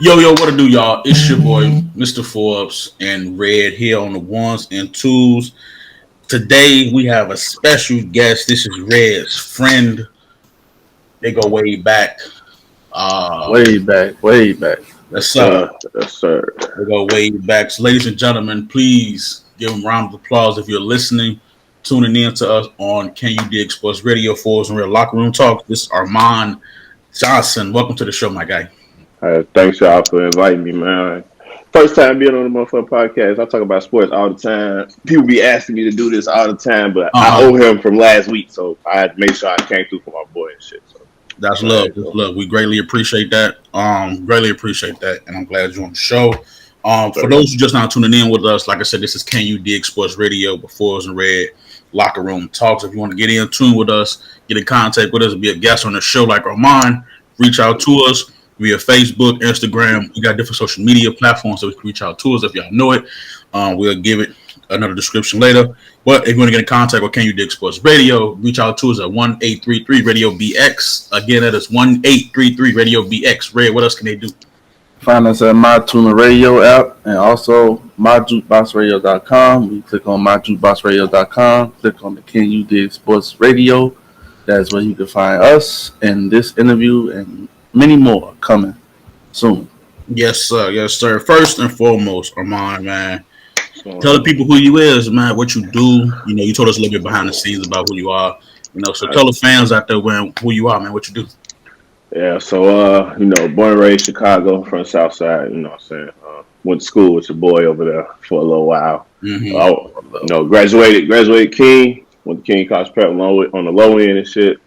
Yo, what to do, y'all? It's your boy, Mr. Forbes, and Red here on the ones and twos. Today we have a special guest. This is Red's friend. They go way back. Uh, Way back, way back. yes, Yes, sir. sir. Yes, sir. They go way back. So, ladies and gentlemen, please give them a round of applause if you're listening, tuning in to us on Can You Dig Sports Radio for us and Real Locker Room Talk. This is Armand Johnson. Welcome to the show, my guy. Thanks y'all for inviting me, man. First time being on the motherfucking podcast. I talk about sports all the time. People be asking me to do this all the time, but I Uh-huh. owe him from last week, so I had to make sure I came through for my boy and shit. So That's love. That's love. We greatly appreciate that. Greatly appreciate that, and I'm glad you're on the show. For those who just now tuning in with us, like I said, this is Can You Dig Sports Radio before us in Red Locker Room Talks. If you want to get in tune with us, get in contact with us, be a guest on the show like Armand, reach out to us via Facebook, Instagram. We got different social media platforms so we can reach out to us if y'all know it. We'll give it another description later. But if you want to get in contact with Can You Dig Sports Radio, reach out to us at 1833 Radio BX. Again, that is 1833 Radio BX. Red, what else can they do? Find us at My Tuna Radio app and also MyJukeboxRadio.com. You click on MyJukeboxRadio.com, click on the Can You Dig Sports Radio. That's where you can find us and this interview and many more coming soon. Yes, sir. Yes, sir. First and foremost, Armand, man, so, tell the people who you is, man, what you do. You know, you told us a little bit behind the scenes about who you are. You know, so tell the fans out there who you are, man, what you do. yeah, so born and raised Chicago from the South Side, you know what I'm saying? Went to school with your boy over there for a little while. Graduated King, went to King College Prep on the low end and shit.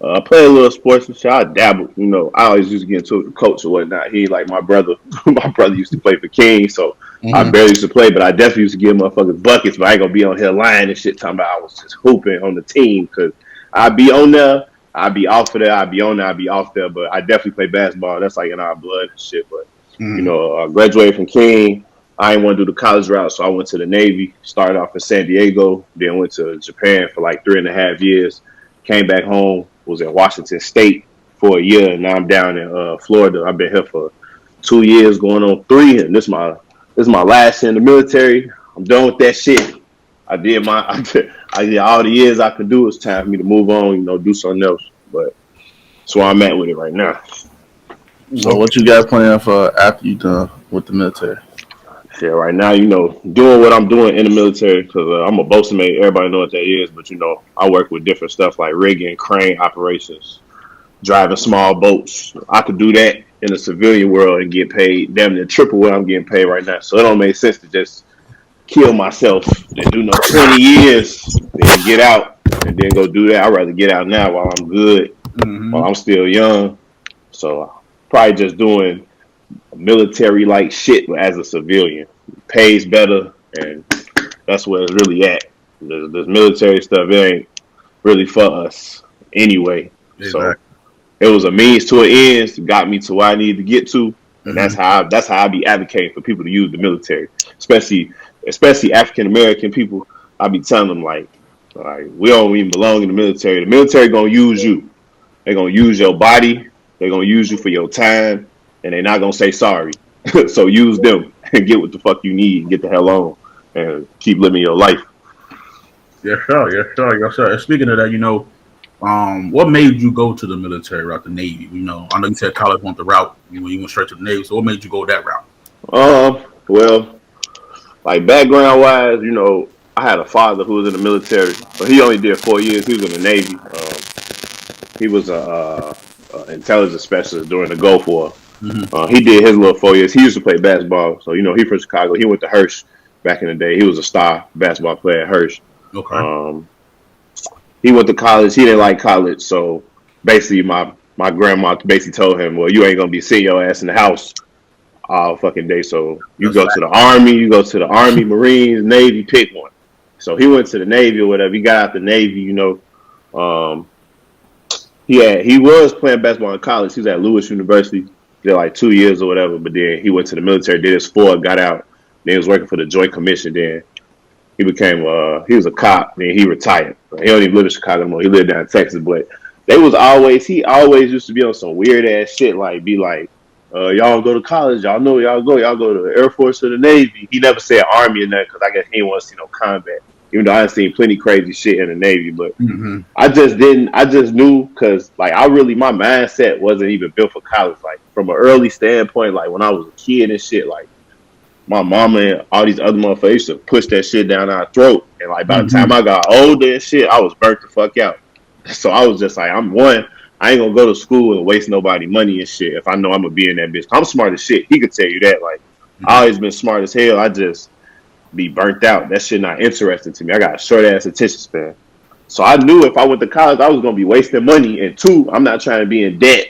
I play a little sports and shit. I dabble, I always used to get into it with the coach or whatnot. He like my brother. My brother used to play for King, so I barely used to play, but I definitely used to give motherfuckers buckets. But I ain't gonna be on here lying and shit talking about I was just hooping on the team because I'd be on there, I'd be off of there, I'd be on there, I'd be off there. But I definitely play basketball. That's like in our blood and shit. But I graduated from King. I didn't want to do the college route, so I went to the Navy. Started off in San Diego, then went to Japan for like 3.5 years. Came back home. Was in Washington State for a year, and now I'm down in Florida. I've been here for 2 years, going on 3, and this is my last year in the military. I'm done with that shit. I did all the years I could do. It's time for me to move on, do something else. But that's where I'm at with it right now. So what you got planned for after you done with the military? Yeah, right now, doing what I'm doing in the military because I'm a bosun mate. Everybody knows what that is, but I work with different stuff like rigging, crane operations, driving small boats. I could do that in the civilian world and get paid damn near triple what I'm getting paid right now. So it don't make sense to just kill myself and do 20 years, then get out and then go do that. I'd rather get out now while I'm good, while I'm still young. So probably just doing military-like shit as a civilian. Pays better, and that's where it's really at. This military stuff, it ain't really for us anyway. Exactly. So it was a means to an end, got me to where I needed to get to, and that's how I be advocating for people to use the military, especially African American people. I be telling them like we don't even belong in the military. The military gonna use you. They're gonna use your body. They're gonna use you for your time. And they're not gonna say sorry. So use them and get what the fuck you need and get the hell on and keep living your life. Yes, sir. And speaking of that, what made you go to the military route, the Navy? I know you said college went the route. You went straight to the Navy. So what made you go that route? Well, like background wise, I had a father who was in the military, but he only did 4 years. He was in the Navy. He was a intelligence specialist during the Gulf War. He did his little 4 years. He used to play basketball. So, he from Chicago. He went to Hirsch back in the day. He was a star basketball player at Hirsch. Okay. He went to college. He didn't like college. So, basically, my grandma basically told him, well, you ain't going to be sitting your ass in the house all fucking day. So, you go to the Army, Marines, Navy, pick one. So, he went to the Navy or whatever. He got out the Navy, He was playing basketball in college. He was at Lewis University. Did like 2 years or whatever, but then he went to the military, did his 4, got out. Then he was working for the Joint Commission. Then he became he was a cop. Then he retired. He don't even live in Chicago anymore. He lived down in Texas, but he always used to be on some weird ass shit, like be like, y'all go to college, y'all know y'all go to the Air Force or the Navy. He never said Army or nothing because I guess he didn't want to see no combat. Even though I done seen plenty crazy shit in the Navy, but I just knew because like my mindset wasn't even built for college. Like from an early standpoint, like when I was a kid and shit, like my mama and all these other motherfuckers used to push that shit down our throat. And like by the time I got older and shit, I was burnt the fuck out. So I was just like, I ain't gonna go to school and waste nobody money and shit if I know I'm gonna be in that bitch. I'm smart as shit. He could tell you that. Like I always been smart as hell. I just be burnt out. That shit not interesting to me. I got a short ass attention span. So I knew if I went to college, I was gonna be wasting money. And two, I'm not trying to be in debt.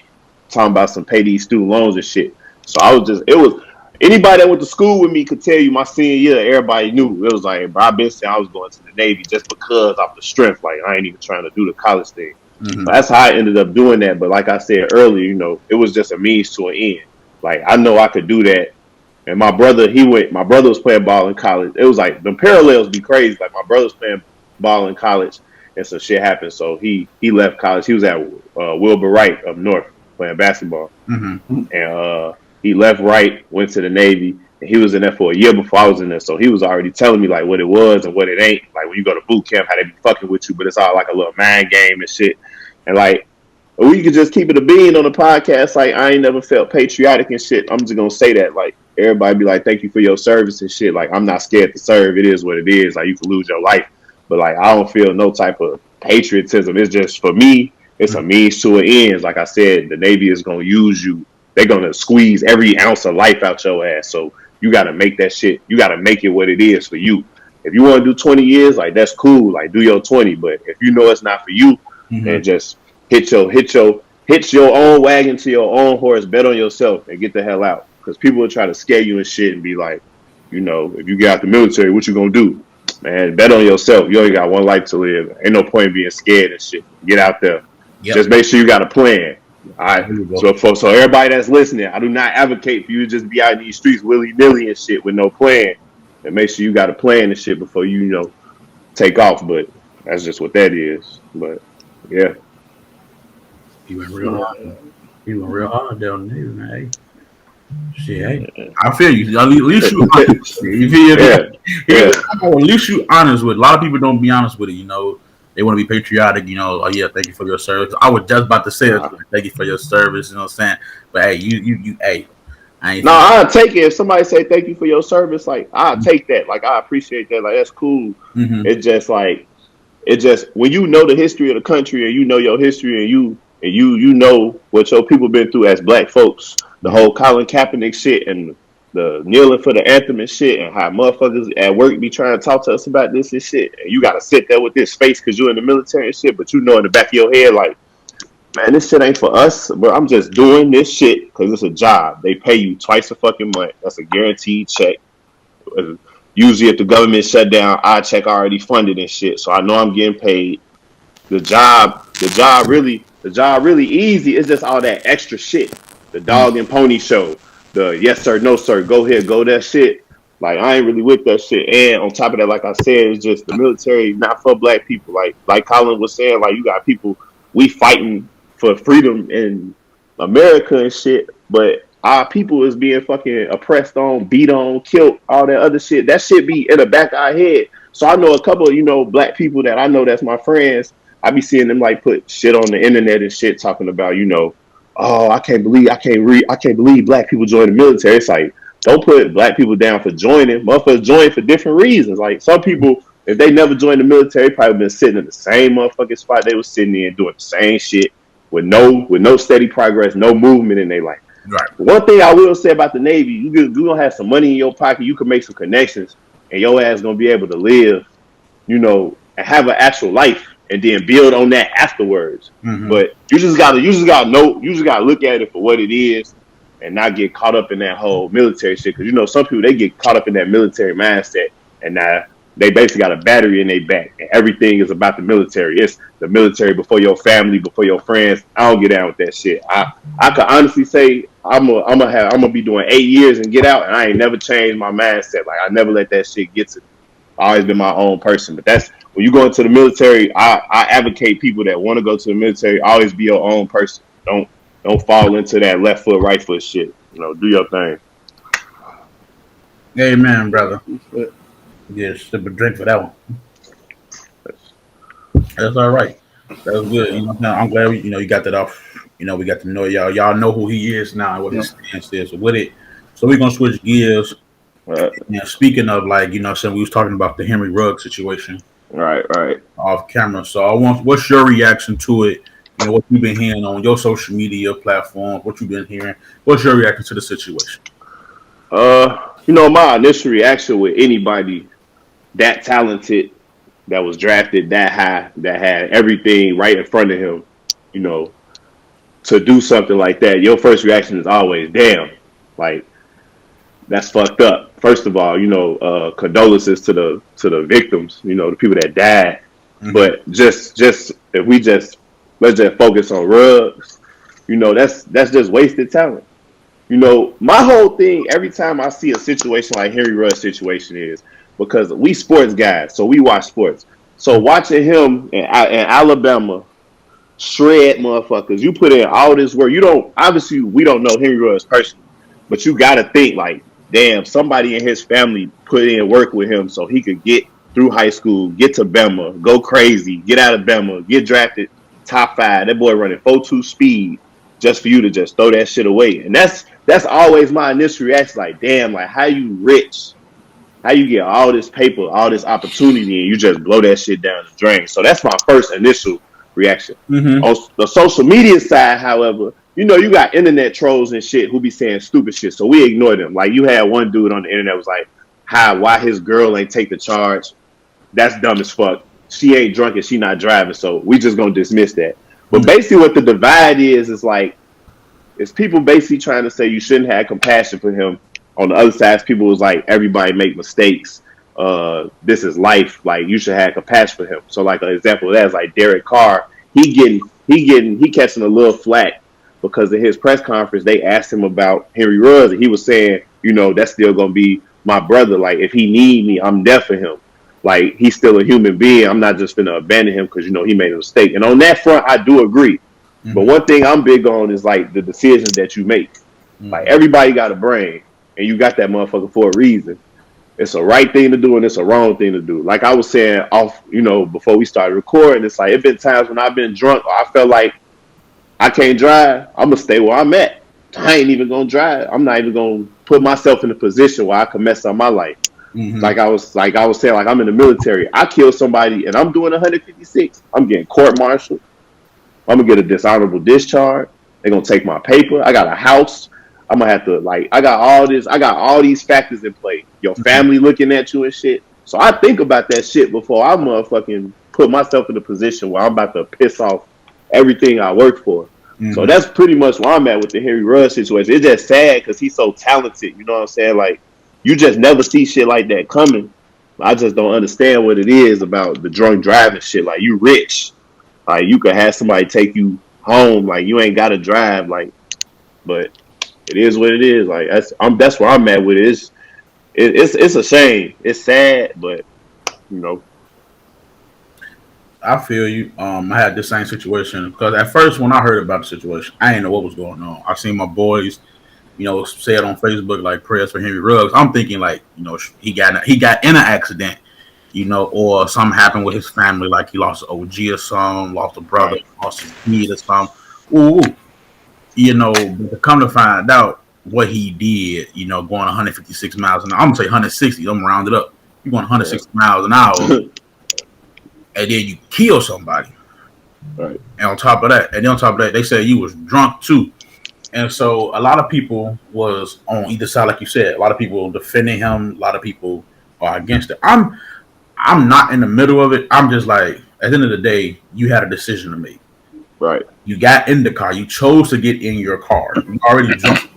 Talking about some pay these student loans and shit. So it was anybody that went to school with me could tell you my senior year, everybody knew. It was like, bro, I been saying I was going to the Navy just because off the strength. Like I ain't even trying to do the college thing. So that's how I ended up doing that. But like I said earlier, it was just a means to an end. Like I know I could do that. And my brother was playing ball in college. It was like the parallels be crazy. Like my brother was playing ball in college and some shit happened. So he left college. He was at Wilbur Wright up north playing basketball. And he left Wright, went to the Navy, and he was in there for a year before I was in there. So he was already telling me like what it was and what it ain't. Like when you go to boot camp, how they be fucking with you, but it's all like a little mind game and shit. And like we could just keep it a bean on the podcast. Like I ain't never felt patriotic and shit. I'm just gonna say that. Like everybody be like, thank you for your service and shit. Like I'm not scared to serve. It is what it is. Like you can lose your life, but like I don't feel no type of patriotism. It's just for me, it's a means to an end. Like I said, the Navy is gonna use you. They're gonna squeeze every ounce of life out your ass. So you gotta make that shit. You gotta make it what it is for you. If you want to do 20 years, like that's cool. Like do your 20. But if you know it's not for you, then just hitch your own wagon to your own horse, bet on yourself, and get the hell out. Because people will try to scare you and shit and be like, if you get out the military, what you gonna do? Man, bet on yourself. You only got one life to live. Ain't no point in being scared and shit. Get out there. Just make sure you got a plan. All right. So everybody that's listening, I do not advocate for you to just be out in these streets willy-nilly and shit with no plan. And make sure you got a plan and shit before you take off. But that's just what that is. But yeah. You went real hard. You went real hard down there, man. Shit, hey, I feel you. At least you honest. You feel at least you honest with it. A lot of people don't be honest with it. They want to be patriotic. Oh yeah, thank you for your service. I was just about to say thank you for your service. You know what I'm saying? But hey, hey, I'll take it. If somebody say thank you for your service, like I'll take that. Like I appreciate that. Like that's cool. It's just like when you know the history of the country and you know your history and you know what your people been through as black folks, the whole Colin Kaepernick shit and the kneeling for the anthem and shit, and how motherfuckers at work be trying to talk to us about this and shit, and you gotta sit there with this face because you're in the military and shit, but in the back of your head like, man, this shit ain't for us, but I'm just doing this shit because it's a job. They pay you twice a fucking month. That's a guaranteed check. Usually if the government shut down, our check already funded and shit, so I know I'm getting paid. The job really easy. It's just all that extra shit. The dog and pony show. The yes sir, no sir, go here, go that shit. Like I ain't really with that shit. And on top of that, like I said, it's just the military not for black people. Like Colin was saying, like you got people we fighting for freedom in America and shit, but our people is being fucking oppressed on, beat on, killed, all that other shit. That shit be in the back of our head. So I know a couple of, black people that I know that's my friends. I be seeing them like put shit on the internet and shit talking about, oh, I can't believe black people join the military. It's like, don't put black people down for joining. Motherfuckers join for different reasons. Like some people, if they never joined the military, probably been sitting in the same motherfucking spot they was sitting in doing the same shit with no steady progress, no movement in their life. Right. One thing I will say about the Navy, you gonna have some money in your pocket, you can make some connections, and your ass gonna be able to live, and have an actual life. And then build on that afterwards. But you just gotta look at it for what it is, and not get caught up in that whole military shit. Because some people they get caught up in that military mindset, and now they basically got a battery in their back, and everything is about the military. It's the military before your family, before your friends. I don't get down with that shit. I could honestly say I'm gonna be doing 8 years and get out, and I ain't never changed my mindset. Like I never let that shit get to me. I've always been my own person, but that's when you go into the military, I advocate people that want to go to the military always be your own person. Don't fall into that left foot, right foot shit. Do your thing. Amen, brother. Yeah, sip a drink for that one. That's all right. That's good. I'm glad you got that off. We got to know y'all. Y'all know who he is now and what his stance is with it. So we're gonna switch gears. Speaking of so we was talking about the Henry Ruggs situation. Right. Off camera. So what's your reaction to it? What you've been hearing on your social media platforms, what you've been hearing. What's your reaction to the situation? My initial reaction with anybody that talented, that was drafted that high, that had everything right in front of him, to do something like that, your first reaction is always, damn, like, that's fucked up. First of all, condolences to the victims, the people that died. Mm-hmm. But just if let's just focus on Ruggs, that's just wasted talent. My whole thing every time I see a situation like Henry Ruggs' situation is because we sports guys, so we watch sports. So watching him in Alabama shred motherfuckers, you put in all this work. Obviously we don't know Henry Ruggs personally, but you got to think like, damn, somebody in his family put in work with him so he could get through high school, get to Bama, go crazy, get out of Bama, get drafted top 5. That boy running 4.2 speed just for you to just throw that shit away. And that's always my initial reaction. Like, damn, like how you rich, how you get all this paper, all this opportunity, and you just blow that shit down the drain. So that's my first initial reaction. Mm-hmm. On the social media side, however, you got internet trolls and shit who be saying stupid shit, so we ignore them. Like, you had one dude on the internet was like, why his girl ain't take the charge? That's dumb as fuck. She ain't drunk and she not driving, so we just gonna dismiss that. But basically what the divide is like, it's people basically trying to say you shouldn't have compassion for him. On the other side, people was like, everybody make mistakes. This is life. Like, you should have compassion for him. So like an example of that is like Derek Carr. He catching a little flack because in his press conference, they asked him about Henry Ruggs, and he was saying, that's still going to be my brother. Like, if he need me, I'm there for him. Like, he's still a human being. I'm not just going to abandon him because, he made a mistake. And on that front, I do agree. Mm-hmm. But one thing I'm big on is, like, the decisions that you make. Mm-hmm. Like, everybody got a brain, and you got that motherfucker for a reason. It's a right thing to do, and it's a wrong thing to do. Like I was saying before we started recording, it's like, it's been times when I've been drunk or I felt like I can't drive. I'm gonna stay where I'm at. I ain't even gonna drive. I'm not even gonna put myself in a position where I can mess up my life. Mm-hmm. Like I was saying, like I'm in the military. I kill somebody and I'm doing 156. I'm getting court-martialed. I'm gonna get a dishonorable discharge. They're gonna take my paper. I got a house. I'm gonna have to I got all these factors in play. Your family looking at you and shit. So I think about that shit before I motherfucking put myself in a position where I'm about to piss off everything I work for. Mm-hmm. So that's pretty much where I'm at with the Henry Ruggs situation. It's just sad because he's so talented. You know what I'm saying? Like, you just never see shit like that coming. I just don't understand what it is about the drunk driving shit. Like, you rich. Like, you could have somebody take you home. Like, you ain't got to drive. Like, but it is what it is. Like, that's where I'm at with it. It's a shame. It's sad, but I feel you. I had the same situation because at first when I heard about the situation, I didn't know what was going on. I seen my boys, say it on Facebook like prayers for Henry Ruggs. I'm thinking like, he got in an accident, or something happened with his family, like he lost an OG or something, lost a brother, lost his kid or something. Ooh. But to come to find out what he did, going 156 miles an hour. I'm going to say 160. I'm going to round it up. You're going 160 miles an hour, and then you kill somebody. Right. And on top of that, they said you was drunk too. And so a lot of people was on either side, like you said. A lot of people defending him. A lot of people are against it. I'm not in the middle of it. I'm just like, at the end of the day, you had a decision to make. Right. You got in the car. You chose to get in your car. You already drunk.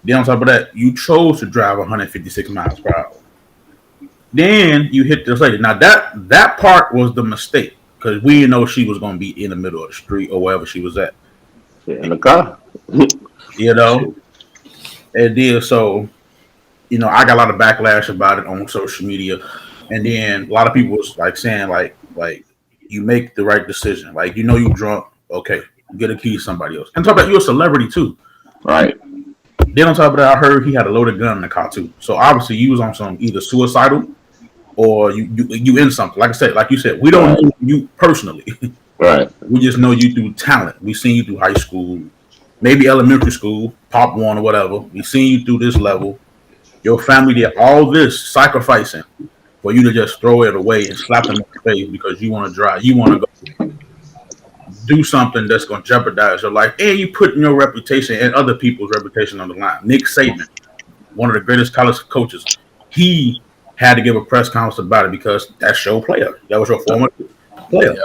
Then on top of that, you chose to drive 156 miles per hour. Then you hit this lady. Now that part was the mistake because we didn't know she was going to be in the middle of the street or wherever she was at. In the car. It did. So, I got a lot of backlash about it on social media. And then a lot of people was like saying like you make the right decision. Like you drunk, okay, get a key to somebody else. And talk about you a celebrity too. Right. Then on top of that, I heard he had a loaded gun in the car too. So obviously you was on some either suicidal or you in something. Like I said, like you said, we don't know you personally. Right. We just know you through talent. We seen you through high school, maybe elementary school, pop one or whatever. We seen you through this level. Your family did all this sacrificing for you to just throw it away and slap them in the face because you want to drive. You want to go do something that's going to jeopardize your life, and you putting your reputation and other people's reputation on the line. Nick Saban, one of the greatest college coaches, he had to give a press conference about it because that's your player. That was your former player.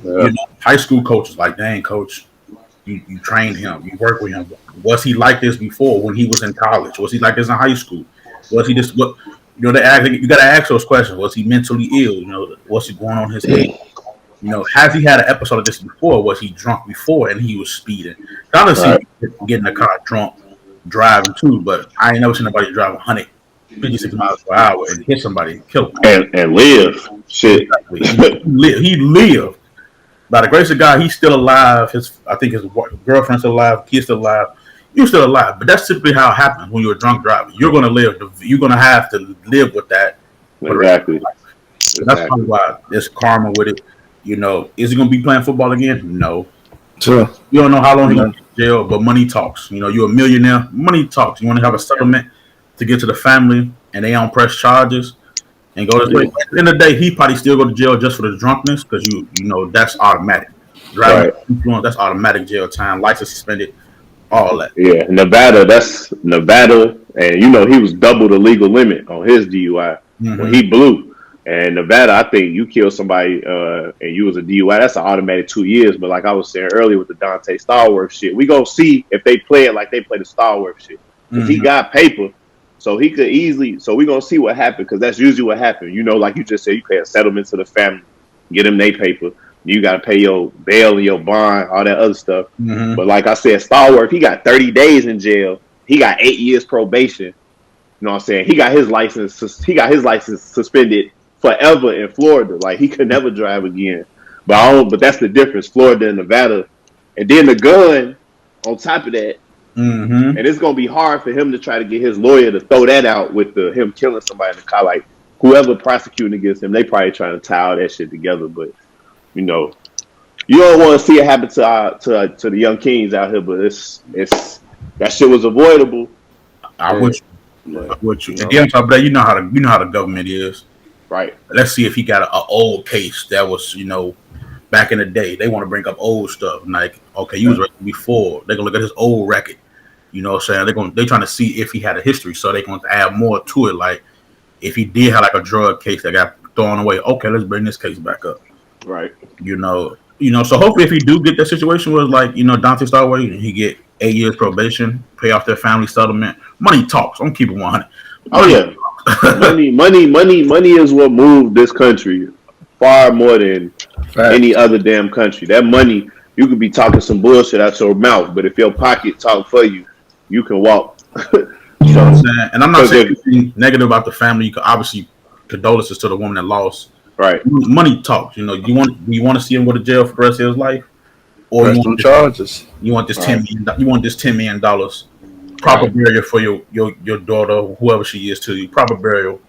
Yep. High school coaches like, dang, coach, you trained him, you worked with him. Was he like this before when he was in college? Was he like this in high school? Was he just what? You got to ask those questions. Was he mentally ill? What's he going on in his head? Has he had an episode of this before? Was he drunk before and he was speeding? Honestly, get in the car drunk, driving too, but I ain't never seen nobody drive 156 miles per hour and hit somebody and kill them. And live. Shit. Exactly. He lived. By the grace of God, he's still alive. I think his girlfriend's still alive, kid's still alive. You're still alive. But that's typically how it happens when you're a drunk driver. You're going to live. You're going to have to live with that. Exactly. That's probably why there's karma with it. Is he going to be playing football again? No. Sure. You don't know how long he's going to be in jail, but money talks. You're a millionaire. Money talks. You want to have a settlement to get to the family, and they don't press charges and go this way. At the end of the day, he probably still go to jail just for the drunkenness because that's automatic. Driving influence, that's automatic jail time. License suspended, all that. Yeah, Nevada. That's Nevada, and he was double the legal limit on his DUI when he blew. And Nevada, I think you kill somebody and you was a DUI, that's an automatic 2 years. But like I was saying earlier with the Dante Starworth shit, we gonna see if they play it like they play the Starworth shit. Because he got paper, so he could easily. So we gonna see what happened because that's usually what happened. Like you just said, you pay a settlement to the family, get them their paper. You got to pay your bail and your bond, all that other stuff. But like I said, Starworth, he got 30 days in jail. He got 8 years probation. You know what I'm saying? He got his license suspended forever in Florida. Like he could never drive again. But that's the difference, Florida and Nevada. And then the gun on top of that. And it's gonna be hard for him to try to get his lawyer to throw that out with him killing somebody in the car. Like whoever prosecuting against him, they probably trying to tie all that shit together. But you don't want to see it happen to the young kings out here. But it's that shit was avoidable. I would you. And then on top of that, you know how the government is. Right. Let's see if he got an old case that was, back in the day. They want to bring up old stuff. Like, okay, you was arrested before. They're gonna look at his old record. You know what I'm saying? They're trying to see if he had a history, so they're going to add more to it. Like, if he did have like a drug case that got thrown away, okay, let's bring this case back up. Right. So hopefully if he do get that situation where like, Dante Starway, he get 8 years probation, pay off their family settlement. Money talks. I'm gonna keep it 100. Oh yeah. money is what moved this country far more than any other damn country. That money, you could be talking some bullshit out your mouth, but if your pocket talk for you, you can walk. You know what I'm saying? And I'm not saying anything negative about the family. You can obviously condolences to the woman that lost. Right. Money talks. Do you want to see him go to jail for the rest of his life, or you want charges? You want this $10 million? You want this $10 million? Proper burial for your daughter, whoever she is to you. Proper burial.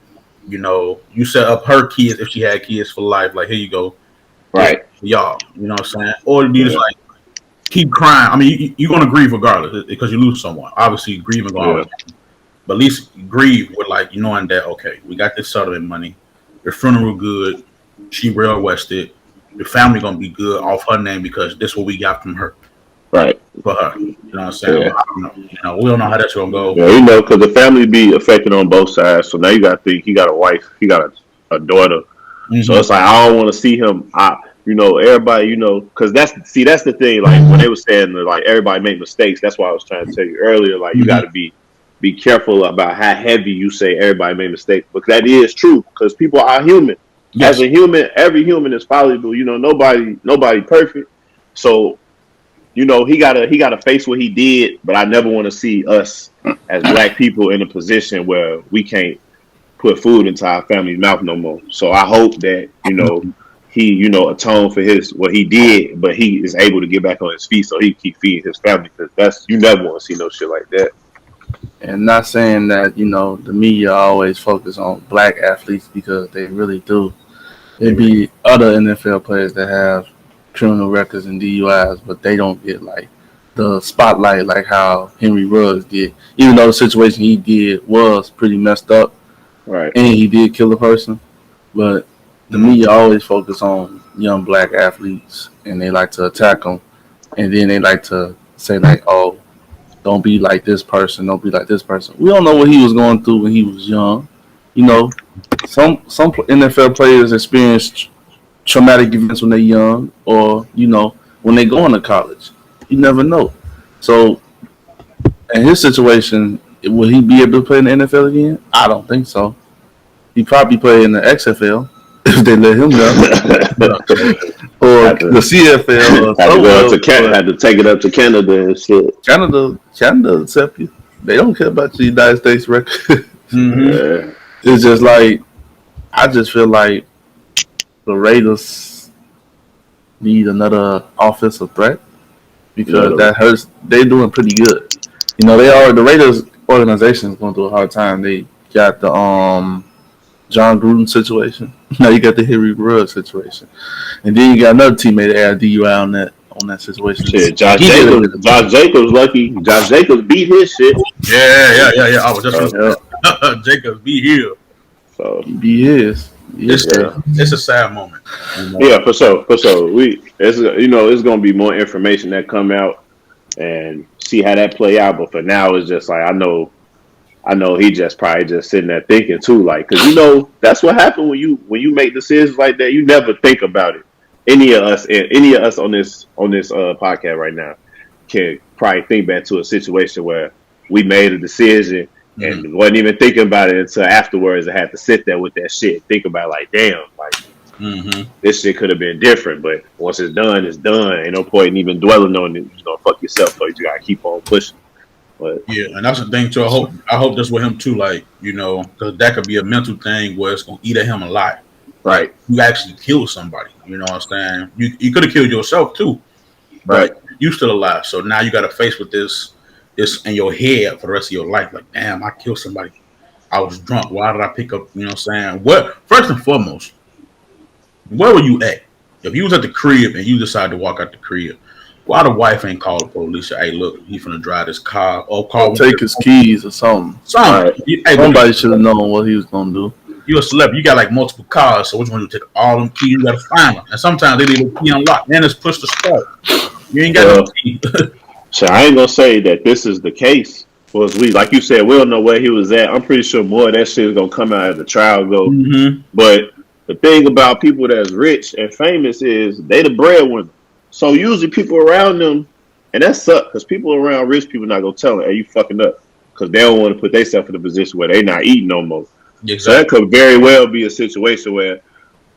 You set up her kids if she had kids for life. Like, here you go. Right. Y'all. You know what I'm saying? Or you just like keep crying. I mean, you're gonna grieve regardless because you lose someone. Obviously, grieving going on. But at least grieve with like knowing that okay, we got this settlement money. The funeral good. She real rested. The family gonna be good off her name because this is what we got from her. Right. For her. You know what I'm saying? Yeah. I don't know. We don't know how that's gonna go. Yeah, because the family be affected on both sides. So now you got to think he got a wife, he got a daughter. So it's like I don't want to see him. Everybody, because that's the thing. Like when they were saying like everybody make mistakes. That's why I was trying to tell you earlier. Like you got to be careful about how heavy you say everybody made mistakes, because that is true. Because people are human. Yes. As a human, every human is fallible. Nobody perfect. So, he gotta face what he did. But I never want to see us as black people in a position where we can't put food into our family's mouth no more. So I hope that he atoned for what he did, but he is able to get back on his feet so he can keep feeding his family. Because you never want to see no shit like that. And not saying that the media always focus on black athletes because they really do. It be other NFL players that have criminal records and DUIs, but they don't get like the spotlight like how Henry Ruggs did. Even though the situation he did was pretty messed up, right? And he did kill a person, but the media always focus on young black athletes, and they like to attack them, and then they like to say like, "Oh, don't be like this person. Don't be like this person." We don't know what he was going through when he was young. Some NFL players experience traumatic events when they're young, or when they go into college. You never know. So, in his situation, will he be able to play in the NFL again? I don't think so. He probably play in the XFL if they let him go, or the CFL. Had to take it up to Canada and shit. Canada accept you. They don't care about the United States record. Yeah. It's just like I just feel like the Raiders need another offensive threat because that hurts. They're doing pretty good. The Raiders organization is going through a hard time. They got the John Gruden situation. Now you got the Henry Ruggs situation, and then you got another teammate that had DUI on that situation. Shit, Josh Jacobs lucky. Josh Jacobs beat his shit. Yeah. I was just Jacobs beat him. So he beat his. It's a sad moment. Yeah, for sure. It's gonna be more information that come out and see how that play out. But for now, it's just like I know he just probably just sitting there thinking too, like, because that's what happened when you make decisions like that. You never think about it. Any of us on this podcast right now can probably think back to a situation where we made a decision and wasn't even thinking about it until afterwards. I had to sit there with that shit, think about like, damn, like this shit could have been different. But once it's done, it's done. Ain't no point in even dwelling on it. Fuck yourself. So you gotta keep on pushing. But yeah, and that's the thing too. I hope that's with him too. Like because that could be a mental thing where it's gonna eat at him a lot. Right, you actually kill somebody. You know what I'm saying? You could have killed yourself too, right? But you still alive. So now you got to face with this in your head for the rest of your life. Like, damn, I killed somebody. I was drunk. Why did I pick up? You know what I'm saying? What first and foremost, where were you at? If you was at the crib and you decided to walk out the crib, why the wife ain't called the police? Hey, look, he finna drive this car. Or take his keys or something. Right. Hey, somebody should have known what he was gonna do. You're a celebrity. You got like multiple cars, so which one you take? All them keys, you gotta find them. And sometimes they leave a key unlocked, and it's push to start. You ain't got no key. So I ain't gonna say that this is the case. Was like you said, we don't know where he was at. I'm pretty sure more of that shit is gonna come out as the trial go. But the thing about people that's rich and famous is they the breadwinner. So usually people around them, and that sucks because people around rich people not gonna tell them, "Hey, you fucking up," because they don't want to put themselves in a position where they not eating no more. Exactly. So that could very well be a situation where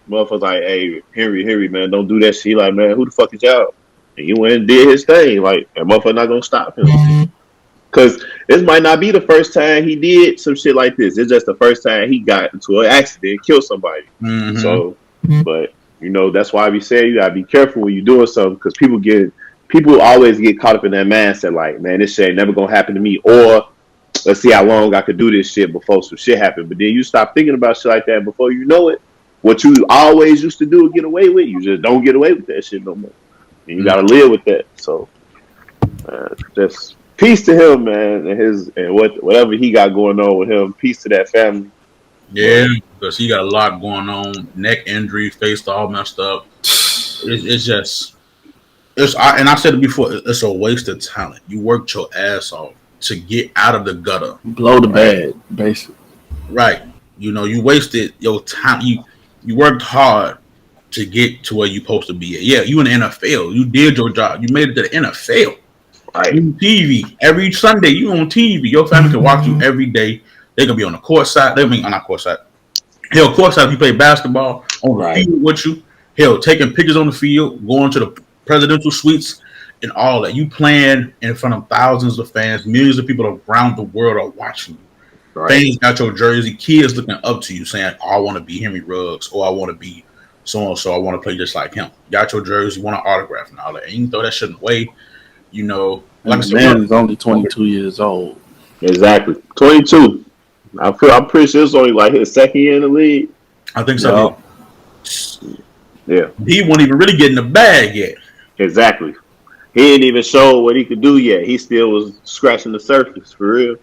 motherfuckers like, "Hey, Henry, man, don't do that shit." He like, "Man, who the fuck is y'all?" And he went and did his thing. Like, that motherfucker not gonna stop him. Because this might not be the first time he did some shit like this. It's just the first time he got into an accident and killed somebody. So, but that's why we say you gotta be careful when you're doing something, because people always get caught up in that mindset, like, man, this shit ain't never gonna happen to me, or let's see how long I could do this shit before some shit happen. But then you stop thinking about shit like that before you know it. What you always used to do and get away with, you just don't get away with that shit no more. And you gotta live with that. So, just peace to him, man, and whatever he got going on with him. Peace to that family. Yeah, because he got a lot going on. Neck injury, face all messed up. And I said it before, it's a waste of talent. You worked your ass off to get out of the gutter. Blow the bag, basically. Right. You wasted your time. You worked hard to get to where you supposed to be at. Yeah, you in the NFL. You did your job. You made it to the NFL. Right. You on TV. Every Sunday, you on TV. Your family can watch you every day. They can be on the court side. Not court side. Hell, court side if you play basketball, on the field with you. Hell, taking pictures on the field, going to the presidential suites and all that. You playing in front of thousands of fans, millions of people around the world are watching you. Right. Fans got your jersey. Kids looking up to you, saying, "Oh, I want to be Henry Ruggs, or I want to be so and so. I want to play just like him." Got your jersey, want an autograph and all that. And you can throw that shit away. Like And I the said, man is only 22 years old. Exactly. 22. I'm pretty sure it's only like his second year in the league. I think so. Yeah. He won't even really get in the bag yet. Exactly. He didn't even show what he could do yet. He still was scratching the surface for real.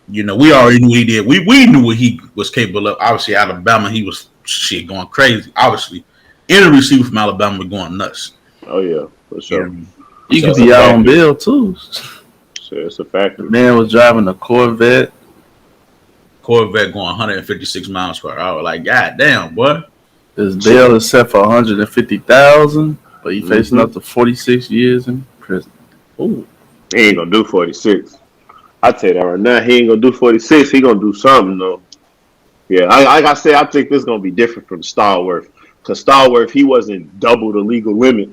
We already knew he did. We knew what he was capable of. Obviously, Alabama, he was going crazy. Obviously, any receiver from Alabama was going nuts. Oh yeah, for sure. You could be out on bail too. Sure, it's a factor. The man was driving a Corvette. Corvette going 156 miles per hour. Like, goddamn, boy. His bail is set for $150,000, but he facing up to 46 years in prison. Ooh. He ain't gonna do 46. I tell you that right now, he ain't gonna do 46. He gonna do something though. Yeah, like I said, I think this is gonna be different from Stallworth. Because Stallworth, he wasn't double the legal limit.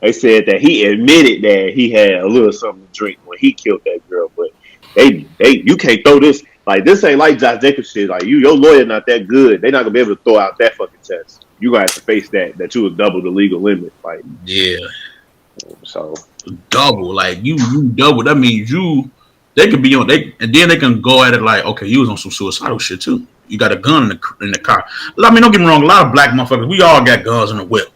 They said that he admitted that he had a little something to drink when he killed that girl. But you can't throw this. Like, this ain't like Josh Jacobs shit. Like, your lawyer not that good. They're not gonna be able to throw out that fucking test. You gonna have to face that you was double the legal limit. Like, yeah. So double, like you double. That means they could be on and then they can go at it like, okay, you was on some suicidal shit too. You got a gun in the car. I mean, don't get me wrong. A lot of black motherfuckers, we all got guns in the whip.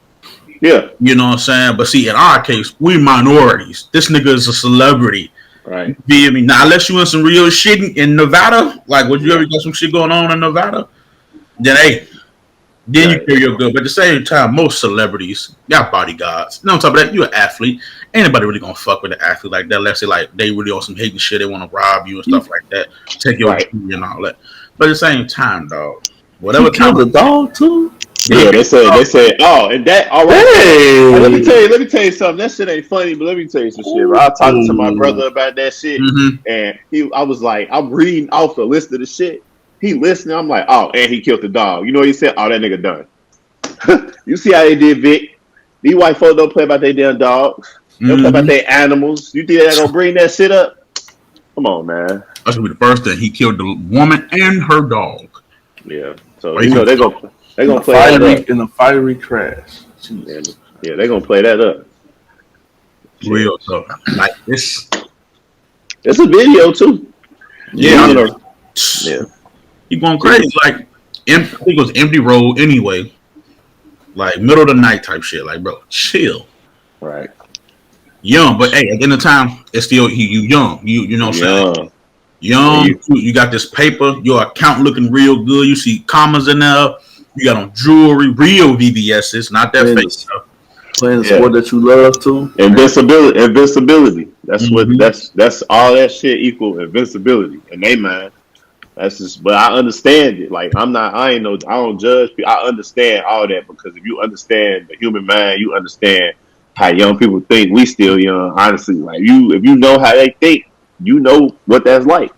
Yeah, you know what I'm saying. But see, in our case, we minorities. This nigga is a celebrity. Right. Feel me? Now, unless you in some real shit in Nevada, like would you ever got some shit going on in Nevada? Then you carry your gun. But at the same time, most celebrities got bodyguards. And on top of that, you're an athlete. Ain't nobody really gonna fuck with an athlete like that unless they really on some hating shit. They want to rob you and stuff like that. Take your jewelry and all that. But at the same time, dog, whatever. Killed the dog too. Yeah, they said, oh, and that, all right. Hey. Let me tell you something. That shit ain't funny, but let me tell you some shit. Bro. I talked to my brother about that shit, and I was like, I'm reading off the list of the shit. He listening. I'm like, oh, and he killed the dog. You know what he said? Oh, that nigga done. You see how they did, Vic? These white folks don't play about their damn dogs. They don't play about their animals. You think they're gonna bring that shit up? Come on, man. That's gonna be the first thing. He killed the woman and her dog. Yeah. So you know they're gonna play that up in a fiery crash. Yeah, they're gonna play that up. Real tough. Like this. It's a video too. Yeah. He going crazy. Like I think it was empty road anyway. Like middle of the night type shit. Like, bro, chill. Right. Young, but hey, at the end of the time, it's still you young. You know what I'm saying? Young. You got this paper. Your account looking real good. You see commas in there. You got on jewelry, real VVS's, not that fake stuff. Playing the sport that you love too. Invincibility. That's what that's all that shit equal invincibility. And they mind. That's just, but I understand it. Like I don't judge people. I understand all that because if you understand the human mind, you understand how young people think. We still young, honestly. Like if you know how they think, you know what that's like.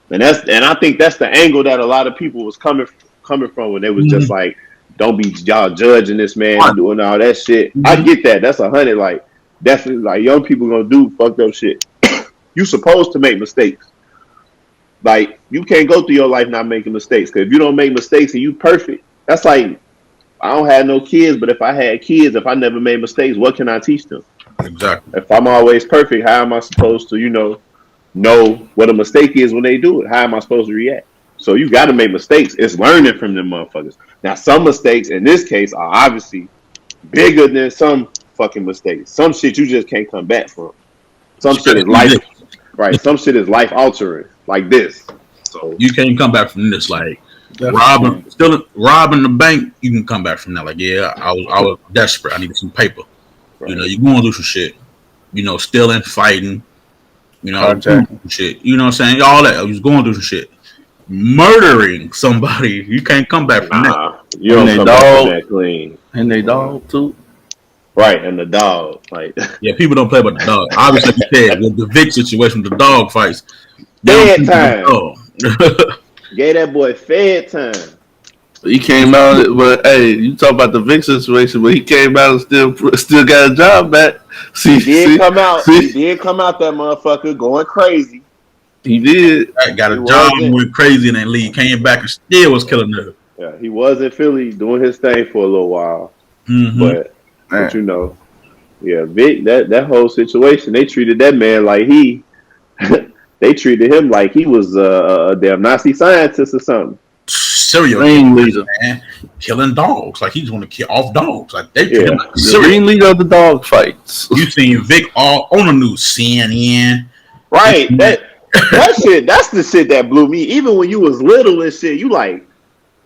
And I think that's the angle that a lot of people was coming from when they was just like, don't be y'all judging this man doing all that shit. I get that. That's 100. Like definitely, like young people gonna do fucked up shit. You supposed to make mistakes. Like you can't go through your life not making mistakes. Because if you don't make mistakes and you perfect, that's like I don't have no kids. But if I had kids, if I never made mistakes, what can I teach them? Exactly. If I'm always perfect, how am I supposed to know what a mistake is when they do it? How am I supposed to react? So you got to make mistakes. It's learning from them motherfuckers. Now, some mistakes in this case are obviously bigger than some fucking mistakes. Some shit you just can't come back from. Some shit is life, right? Some shit is life altering, like this. So you can't come back from this. Like robbing the bank, you can come back from that. Like, yeah, I was desperate. I needed some paper. Right. You're going through some shit. Stealing, fighting. Shit. You know what I'm saying? All that. I was going through some shit. Murdering somebody, you can't come back from that. You don't come back from that clean. And they dog too. Right, and the dog. Like yeah, people don't play about the dog. Obviously, like you said, with the Vic situation, the dog fights. Fed time. Gave that boy fed time. He came out, but hey, you talk about the Vic situation, but he came out and still got a job back. He did come out that motherfucker going crazy. He did. Got a job, went crazy in that league, came back and still was killing niggas. Yeah, he was in Philly doing his thing for a little while. Mm-hmm. But you know, yeah, Vic, that whole situation, they treated that man like they treated him like he was a damn Nazi scientist or something. Serial leader, man, killing dogs like he's going to kill off dogs. Like they treat him like the ringleader of the dog fights. You seen Vic all on the news, CNN, right? That shit, that's the shit that blew me. Even when you was little and shit, you like,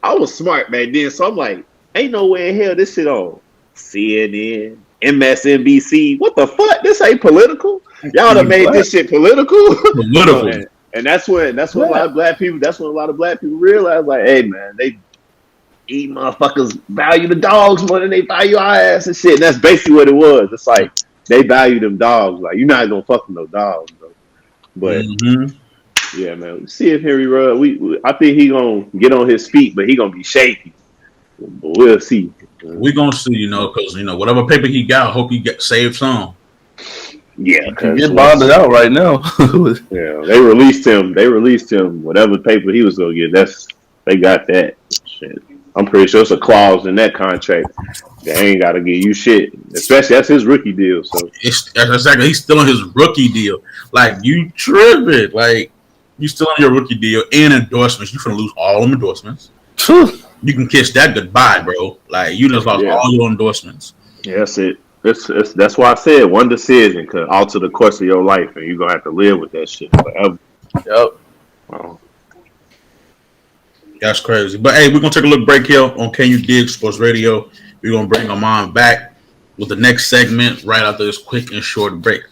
I was smart back then, so I'm like, ain't no way in hell this shit on CNN, MSNBC. What the fuck? This ain't political. Y'all done made this shit political. Political. And that's when a lot of black people. That's when a lot of black people realize, like, hey man, these motherfuckers value the dogs more than they value our ass and shit. And that's basically what it was. It's like they value them dogs. Like you're not gonna fuck with no dogs, bro. But yeah, man. See if Henry Ruggs. I think he gonna get on his feet, but he gonna be shaky. But we'll see. We gonna see, because whatever paper he got, I hope he saved some. Yeah, he get bonded out right now. Yeah, they released him. Whatever paper he was gonna get, they got that shit. I'm pretty sure it's a clause in that contract. They ain't gotta give you shit. Especially that's his rookie deal. So exactly, he's still on his rookie deal. Like you tripping. Like you still on your rookie deal and endorsements. You finna lose all them endorsements. You can kiss that goodbye, bro. Like you just lost all your endorsements. Yeah, that's it. That's why I said one decision could alter the course of your life, and you're gonna have to live with that shit forever. Yep. That's crazy. But hey, we're gonna take a little break here on Can You Dig Sports Radio. We're gonna bring Armand back with the next segment right after this quick and short break.